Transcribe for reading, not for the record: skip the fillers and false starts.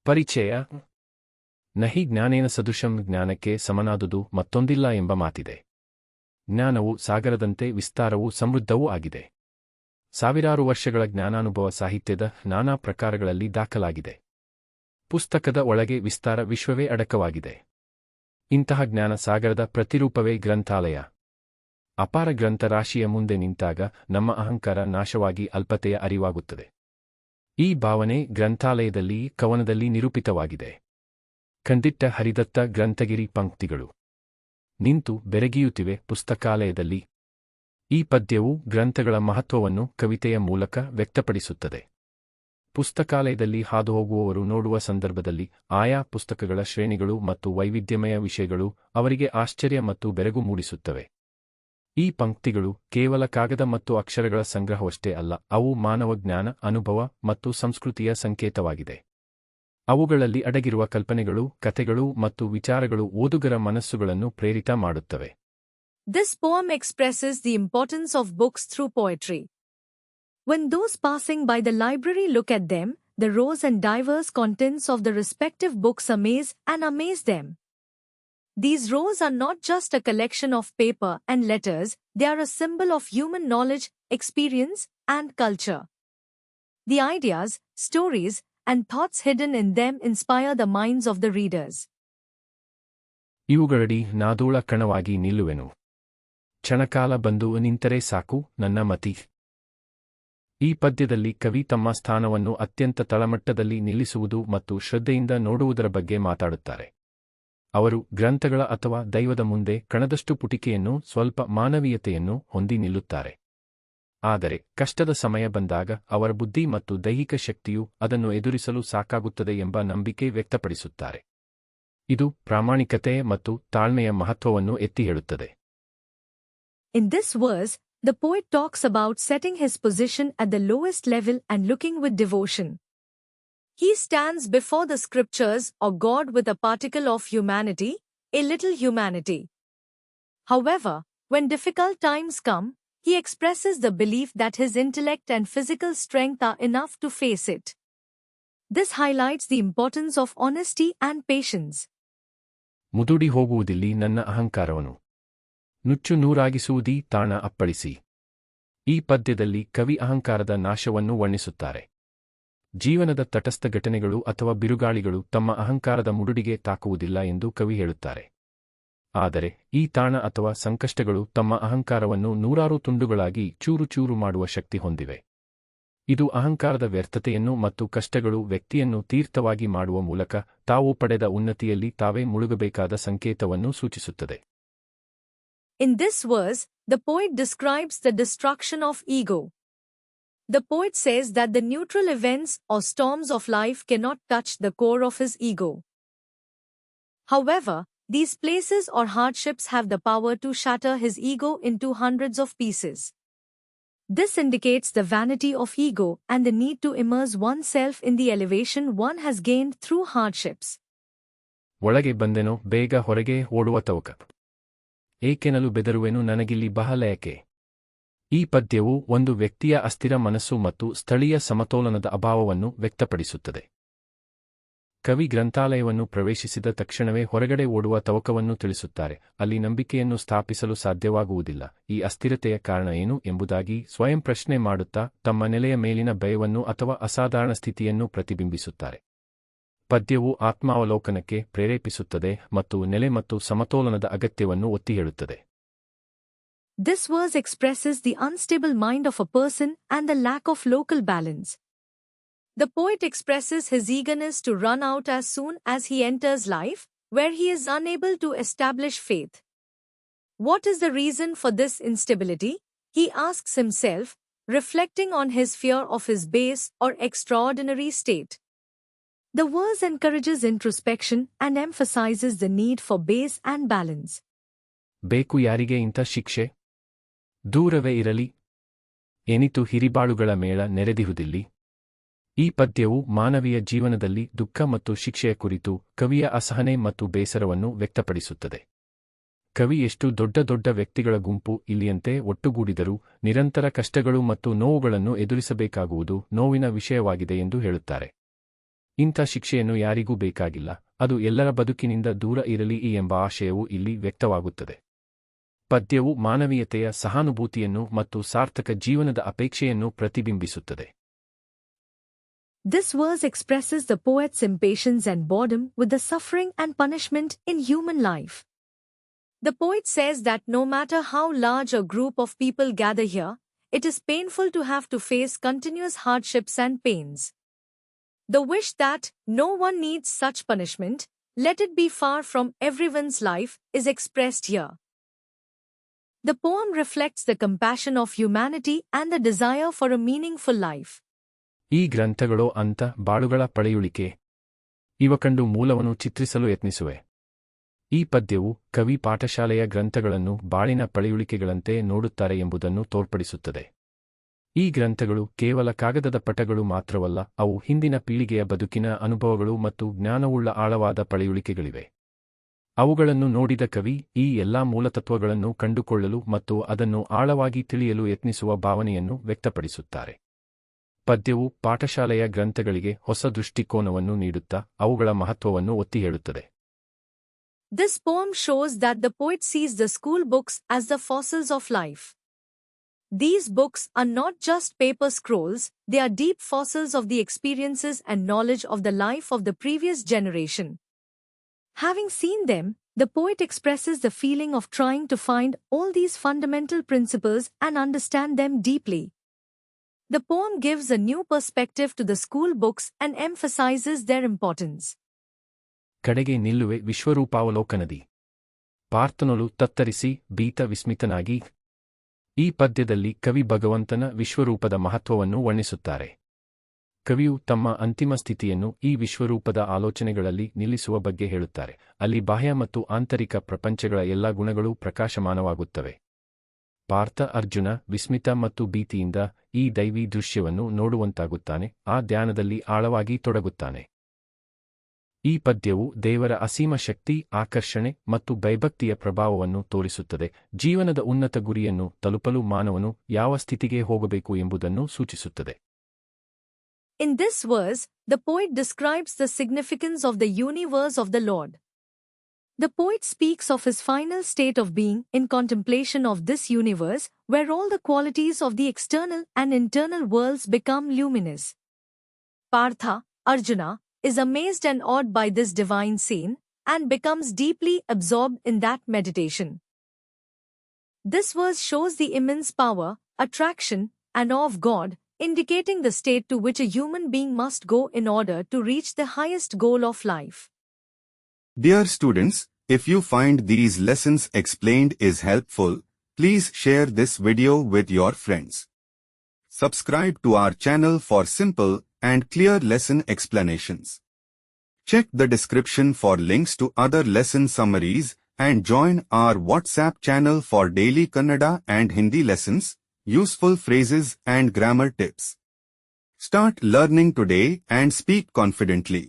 ಪರಿಚಯ. ನಹಿ ಜ್ಞಾನೇನ ಸದೃಶಂ, ಜ್ಞಾನಕ್ಕೆ ಸಮನಾದುದು ಮತ್ತೊಂದಿಲ್ಲ ಎಂಬ ಮಾತಿದೆ. ಜ್ಞಾನವು ಸಾಗರದಂತೆ ವಿಸ್ತಾರವೂ ಸಮೃದ್ಧವೂ ಆಗಿದೆ. ಸಾವಿರಾರು ವರ್ಷಗಳ ಜ್ಞಾನಾನುಭವ ಸಾಹಿತ್ಯದ ನಾನಾ ಪ್ರಕಾರಗಳಲ್ಲಿ ದಾಖಲಾಗಿದೆ. ಪುಸ್ತಕದ ಒಳಗೆ ವಿಸ್ತಾರ ವಿಶ್ವವೇ ಅಡಕವಾಗಿದೆ. ಇಂತಹ ಜ್ಞಾನ ಸಾಗರದ ಪ್ರತಿರೂಪವೇ ಗ್ರಂಥಾಲಯ. ಅಪಾರ ಗ್ರಂಥರಾಶಿಯ ಮುಂದೆ ನಿಂತಾಗ ನಮ್ಮ ಅಹಂಕಾರ ನಾಶವಾಗಿ ಅಲ್ಪತೆಯ ಅರಿವಾಗುತ್ತದೆ. ಈ ಭಾವನೆ ಗ್ರಂಥಾಲಯದಲ್ಲಿ ಕವನದಲ್ಲಿ ನಿರೂಪಿತವಾಗಿದೆ. ಖಂಡಿತ ಹರಿದತ್ತ ಗ್ರಂಥಗಿರಿ ಪಂಕ್ತಿಗಳು ನಿಂತು ಬೆರಗಿಯುತ್ತಿವೆ ಪುಸ್ತಕಾಲಯದಲ್ಲಿ. ಈ ಪದ್ಯವು ಗ್ರಂಥಗಳ ಮಹತ್ವವನ್ನು ಕವಿತೆಯ ಮೂಲಕ ವ್ಯಕ್ತಪಡಿಸುತ್ತದೆ. ಪುಸ್ತಕಾಲಯದಲ್ಲಿ ಹಾದುಹೋಗುವವರು ನೋಡುವ ಸಂದರ್ಭದಲ್ಲಿ ಆಯಾ ಪುಸ್ತಕಗಳ ಶ್ರೇಣಿಗಳು ಮತ್ತು ವೈವಿಧ್ಯಮಯ ವಿಷಯಗಳು ಅವರಿಗೆ ಆಶ್ಚರ್ಯ ಮತ್ತು ಬೆರಗು ಮೂಡಿಸುತ್ತವೆ. ಈ ಪಂಕ್ತಿಗಳು ಕೇವಲ ಕಾಗದ ಮತ್ತು ಅಕ್ಷರಗಳ ಸಂಗ್ರಹವಷ್ಟೇ ಅಲ್ಲ, ಅವು ಮಾನವ ಜ್ಞಾನ, ಅನುಭವ ಮತ್ತು ಸಂಸ್ಕೃತಿಯ ಸಂಕೇತವಾಗಿದೆ. ಅವುಗಳಲ್ಲಿ ಅಡಗಿರುವ ಕಲ್ಪನೆಗಳು, ಕಥೆಗಳು ಮತ್ತು ವಿಚಾರಗಳು ಓದುಗರ ಮನಸ್ಸುಗಳನ್ನು ಪ್ರೇರಿತ ಮಾಡುತ್ತವೆ. This poem expresses the importance of books through poetry. When those passing by the library look at them, the rows and diverse contents of the respective books amaze them. These rows are not just a collection of paper and letters, they are a symbol of human knowledge, experience, and culture. The ideas, stories, and thoughts hidden in them inspire the minds of the readers. ಇವುಗಳಡಿ ನಾದೂಳ ಕಣವಾಗಿ ನಿಲ್ಲುವೆನು. ಕ್ಷಣಕಾಲ ಬಂದು ನಿಂತರೆ ಸಾಕು ನನ್ನ ಮತಿ. ಈ ಪದ್ಯದಲ್ಲಿ ಕವಿ ತಮ್ಮ ಸ್ಥಾನವನ್ನು ಅತ್ಯಂತ ತಳಮಟ್ಟದಲ್ಲಿ ನಿಲ್ಲಿಸುವುದು ಮತ್ತು ಶ್ರದ್ಧೆಯಿಂದ ನೋಡುವುದರ ಬಗ್ಗೆ ಮಾತಾಡುತ್ತಾರೆ. ಅವರು ಗ್ರಂಥಗಳ ಅಥವಾ ದೈವದ ಮುಂದೆ ಕಣದಷ್ಟು ಪುಟಿಕೆಯನ್ನು, ಸ್ವಲ್ಪ ಮಾನವೀಯತೆಯನ್ನು ಹೊಂದಿ ನಿಲ್ಲುತ್ತಾರೆ. ಆದರೆ ಕಷ್ಟದ ಸಮಯ ಬಂದಾಗ ಅವರ ಬುದ್ಧಿ ಮತ್ತು ದೈಹಿಕ ಶಕ್ತಿಯು ಅದನ್ನು ಎದುರಿಸಲು ಸಾಕಾಗುತ್ತದೆ ಎಂಬ ನಂಬಿಕೆ ವ್ಯಕ್ತಪಡಿಸುತ್ತಾರೆ. ಇದು ಪ್ರಾಮಾಣಿಕತೆ ಮತ್ತು ತಾಳ್ಮೆಯ ಮಹತ್ವವನ್ನು ಎತ್ತಿ ಹೇಳುತ್ತದೆ. In this verse, the poet talks about setting his position at the lowest level and looking with devotion. He stands before the scriptures or God with a particle of humanity, a little humanity. However, when difficult times come, he expresses the belief that his intellect and physical strength are enough to face it. This highlights the importance of honesty and patience. ಮುದುಡಿ ಹೋಗುವುದಿಲ್ಲಿ ನನ್ನ ಅಹಂಕಾರವನು, ನುಚ್ಚು ನೂರಾಗಿಸುವುದೀ ತಾಣ ಅಪ್ಪಳಿಸಿ. ಈ ಪದ್ಯದಲ್ಲಿ ಕವಿ ಅಹಂಕಾರದ ನಾಶವನ್ನು ವರ್ಣಿಸುತ್ತಾರೆ. ಜೀವನದ ತಟಸ್ಥ ಘಟನೆಗಳು ಅಥವಾ ಬಿರುಗಾಳಿಗಳು ತಮ್ಮ ಅಹಂಕಾರದ ಮುಡುಡಿಗೆ ತಾಕುವುದಿಲ್ಲ ಎಂದು ಕವಿ ಹೇಳುತ್ತಾರೆ. ಆದರೆ ಈ ತಾಣ ಅಥವಾ ಸಂಕಷ್ಟಗಳು ತಮ್ಮ ಅಹಂಕಾರವನ್ನು ನೂರಾರು ತುಂಡುಗಳಾಗಿ ಚೂರು ಚೂರು ಮಾಡುವ ಶಕ್ತಿ ಹೊಂದಿವೆ. ಇದು ಅಹಂಕಾರದ ವ್ಯರ್ಥತೆಯನ್ನು ಮತ್ತು ಕಷ್ಟಗಳು ವ್ಯಕ್ತಿಯನ್ನು ತೀರ್ಥವಾಗಿ ಮಾಡುವ ಮೂಲಕ ತಾವು ಪಡೆದ ಉನ್ನತಿಯಲ್ಲಿ ತಾವೇ ಮುಳುಗಬೇಕಾದ ಸಂಕೇತವನ್ನು ಸೂಚಿಸುತ್ತದೆ. In this verse, the poet describes the destruction of ego. The poet says that the neutral events or storms of life cannot touch the core of his ego. However, these places or hardships have the power to shatter his ego into hundreds of pieces. This indicates the vanity of ego and the need to immerse oneself in the elevation one has gained through hardships. ಒಳಗೆ ಬಂದೆನೋ ಬೇಗ ಹೊರಗೆ ಓಡುವ ತವಕ, ಏಕೆನಲು ಬೆದರುವೆನು ನನಗಿಲ್ಲಿ ಬಹಳ ಏಕೆ. ಈ ಪದ್ಯವು ಒಂದು ವ್ಯಕ್ತಿಯ ಅಸ್ಥಿರ ಮನಸ್ಸು ಮತ್ತು ಸ್ಥಳೀಯ ಸಮತೋಲನದ ಅಭಾವವನ್ನು ವ್ಯಕ್ತಪಡಿಸುತ್ತದೆ. ಕವಿ ಗ್ರಂಥಾಲಯವನ್ನು ಪ್ರವೇಶಿಸಿದ ತಕ್ಷಣವೇ ಹೊರಗಡೆ ಓಡುವ ತವಕವನ್ನು ತಿಳಿಸುತ್ತಾರೆ. ಅಲ್ಲಿ ನಂಬಿಕೆಯನ್ನು ಸ್ಥಾಪಿಸಲು ಸಾಧ್ಯವಾಗುವುದಿಲ್ಲ. ಈ ಅಸ್ಥಿರತೆಯ ಕಾರಣ ಏನು ಎಂಬುದಾಗಿ ಸ್ವಯಂ ಪ್ರಶ್ನೆ ಮಾಡುತ್ತಾ ತಮ್ಮ ನೆಲೆಯ ಮೇಲಿನ ಭಯವನ್ನು ಅಥವಾ ಅಸಾಧಾರಣ ಸ್ಥಿತಿಯನ್ನು ಪ್ರತಿಬಿಂಬಿಸುತ್ತಾರೆ. ಪದ್ಯವು ಆತ್ಮಾವಲೋಕನಕ್ಕೆ ಪ್ರೇರೇಪಿಸುತ್ತದೆ ಮತ್ತು ನೆಲೆ ಮತ್ತು ಸಮತೋಲನದ ಅಗತ್ಯವನ್ನು ಒತ್ತಿ ಹೇಳುತ್ತದೆ. This verse expresses the unstable mind of a person and the lack of local balance. The poet expresses his eagerness to run out as soon as he enters life, where he is unable to establish faith. What is the reason for this instability? He asks himself, reflecting on his fear of his base or extraordinary state. The verse encourages introspection and emphasizes the need for base and balance. ಬೇಕು ಯಾರಿಗೆ ಇಂಥ ಶಿಕ್ಷೆ? ದೂರವೇ ಇರಲಿ. ಎನಿತು ಹಿರಿಬಾಳುಗಳ ಮೇಳ ನೆರೆದಿಹುದಿಲ್ಲಿ. ಈ ಪದ್ಯವು ಮಾನವೀಯ ಜೀವನದಲ್ಲಿ ದುಃಖ ಮತ್ತು ಶಿಕ್ಷೆಯ ಕುರಿತು ಕವಿಯ ಅಸಹನೆ ಮತ್ತು ಬೇಸರವನ್ನು ವ್ಯಕ್ತಪಡಿಸುತ್ತದೆ. ಕವಿ ಎಷ್ಟು ದೊಡ್ಡ ದೊಡ್ಡ ವ್ಯಕ್ತಿಗಳ ಗುಂಪು ಇಲ್ಲಿಯಂತೆ ಒಟ್ಟುಗೂಡಿದರೂ ನಿರಂತರ ಕಷ್ಟಗಳು ಮತ್ತು ನೋವುಗಳನ್ನು ಎದುರಿಸಬೇಕಾಗುವುದು ನೋವಿನ ವಿಷಯವಾಗಿದೆ ಎಂದು ಹೇಳುತ್ತಾರೆ. ಇಂಥ ಶಿಕ್ಷೆಯನ್ನು ಯಾರಿಗೂ ಬೇಕಾಗಿಲ್ಲ, ಅದು ಎಲ್ಲರ ಬದುಕಿನಿಂದ ದೂರ ಇರಲಿ ಎಂಬ ಆಶಯವು ಇಲ್ಲಿ ವ್ಯಕ್ತವಾಗುತ್ತದೆ. ಪದ್ಯವು ಮಾನವೀಯತೆಯ, ಸಹಾನುಭೂತಿಯನ್ನು ಮತ್ತು ಸಾರ್ಥಕ ಜೀವನದ ಅಪೇಕ್ಷೆಯನ್ನು ಪ್ರತಿಬಿಂಬಿಸುತ್ತದೆ. This verse expresses the poet's impatience and boredom with the suffering and punishment in human life. The poet says that no matter how large a group of people gather here, it is painful to have to face continuous hardships and pains. The wish that no one needs such punishment, let it be far from everyone's life, is expressed here. The poem reflects the compassion of humanity and the desire for a meaningful life. ಈ ಗ್ರಂಥಗಳು ಅಂಥ ಬಾಳುಗಳ ಪಳೆಯುಳಿಕೆ ಇವ ಕಂಡು ಮೂಲವನ್ನು ಚಿತ್ರಿಸಲು ಯತ್ನಿಸುವೆ. ಈ ಪದ್ಯವು ಕವಿ ಪಾಠಶಾಲೆಯ ಗ್ರಂಥಗಳನ್ನು ಬಾಳಿನ ಪಳೆಯುಳಿಕೆಗಳಂತೆ ನೋಡುತ್ತಾರೆ ಎಂಬುದನ್ನು ತೋರ್ಪಡಿಸುತ್ತದೆ. ಈ ಗ್ರಂಥಗಳು ಕೇವಲ ಕಾಗದದ ಪಟಗಳು ಮಾತ್ರವಲ್ಲ, ಅವು ಹಿಂದಿನ ಪೀಳಿಗೆಯ ಬದುಕಿನ ಅನುಭವಗಳು ಮತ್ತು ಜ್ಞಾನವುಳ್ಳ ಆಳವಾದ ಪಳೆಯುಳಿಕೆಗಳಿವೆ. ಅವುಗಳನ್ನು ನೋಡಿದ ಕವಿ ಈ ಎಲ್ಲಾ ಮೂಲತತ್ವಗಳನ್ನು ಕಂಡುಕೊಳ್ಳಲು ಮತ್ತು ಅದನ್ನು ಆಳವಾಗಿ ತಿಳಿಯಲು ಯತ್ನಿಸುವ ಭಾವನೆಯನ್ನು ವ್ಯಕ್ತಪಡಿಸುತ್ತಾರೆ. ಪದ್ಯವು ಪಾಠಶಾಲೆಯ ಗ್ರಂಥಗಳಿಗೆ ಹೊಸ ದೃಷ್ಟಿಕೋನವನ್ನು ನೀಡುತ್ತಾ ಅವುಗಳ ಮಹತ್ವವನ್ನು ಒತ್ತಿ ಹೇಳುತ್ತದೆ. This poem shows that the poet sees the school books as the fossils of life. These books are not just paper scrolls, they are deep fossils of the experiences and knowledge of the life of the previous generation. Having seen them, the poet expresses the feeling of trying to find all these fundamental principles and understand them deeply. The poem gives a new perspective to the school books and emphasizes their importance. ಕಡೆಗೆ ನಿಲ್ಲುವೆ ವಿಶ್ವರೂಪಾವಲೋಕನದಿ. ಪಾರ್ಥನೊಲು ತತ್ತರಿಸಿ ಭೀತ ವಿಸ್ಮಿತನಾಗಿ. ಈ ಪದ್ಯದಲ್ಲಿ ಕವಿ ಭಗವಂತನ ವಿಶ್ವರೂಪದ ಮಹತ್ವವನ್ನು ವರ್ಣಿಸುತ್ತಾರೆ. ಕವಿಯು ತಮ್ಮ ಅಂತಿಮ ಸ್ಥಿತಿಯನ್ನು ಈ ವಿಶ್ವರೂಪದ ಆಲೋಚನೆಗಳಲ್ಲಿ ನಿಲ್ಲಿಸುವ ಬಗ್ಗೆ ಹೇಳುತ್ತಾರೆ. ಅಲ್ಲಿ ಬಾಹ್ಯ ಮತ್ತು ಆಂತರಿಕ ಪ್ರಪಂಚಗಳ ಎಲ್ಲಾ ಗುಣಗಳೂ ಪ್ರಕಾಶಮಾನವಾಗುತ್ತವೆ. ಪಾರ್ಥ ಅರ್ಜುನ ವಿಸ್ಮಿತ ಮತ್ತು ಭೀತಿಯಿಂದ ಈ ದೈವಿ ದೃಶ್ಯವನ್ನು ನೋಡುವಂತಾಗುತ್ತಾನೆ, ಆ ಧ್ಯಾನದಲ್ಲಿ ಆಳವಾಗಿ ತೊಡಗುತ್ತಾನೆ. ಈ ಪದ್ಯವು ದೇವರ ಅಸೀಮ ಶಕ್ತಿ, ಆಕರ್ಷಣೆ ಮತ್ತು ಭಯಭಕ್ತಿಯ ಪ್ರಭಾವವನ್ನು ತೋರಿಸುತ್ತದೆ. ಜೀವನದ ಉನ್ನತ ಗುರಿಯನ್ನು ತಲುಪಲು ಮಾನವನು ಯಾವ ಸ್ಥಿತಿಗೆ ಹೋಗಬೇಕು ಎಂಬುದನ್ನು ಸೂಚಿಸುತ್ತದೆ. In this verse, the poet describes the significance of the universe of the Lord. The poet speaks of his final state of being in contemplation of this universe, where all the qualities of the external and internal worlds become luminous. Partha, Arjuna, is amazed and awed by this divine scene, and becomes deeply absorbed in that meditation. This verse shows the immense power, attraction, and awe of God, indicating the state to which a human being must go in order to reach the highest goal of life. Dear students, if you find these lessons explained is helpful, please share this video with your friends. Subscribe to our channel for simple and clear lesson explanations. Check the description for links to other lesson summaries and join our WhatsApp channel for daily Kannada and Hindi lessons, useful phrases and grammar tips. Start learning today and speak confidently.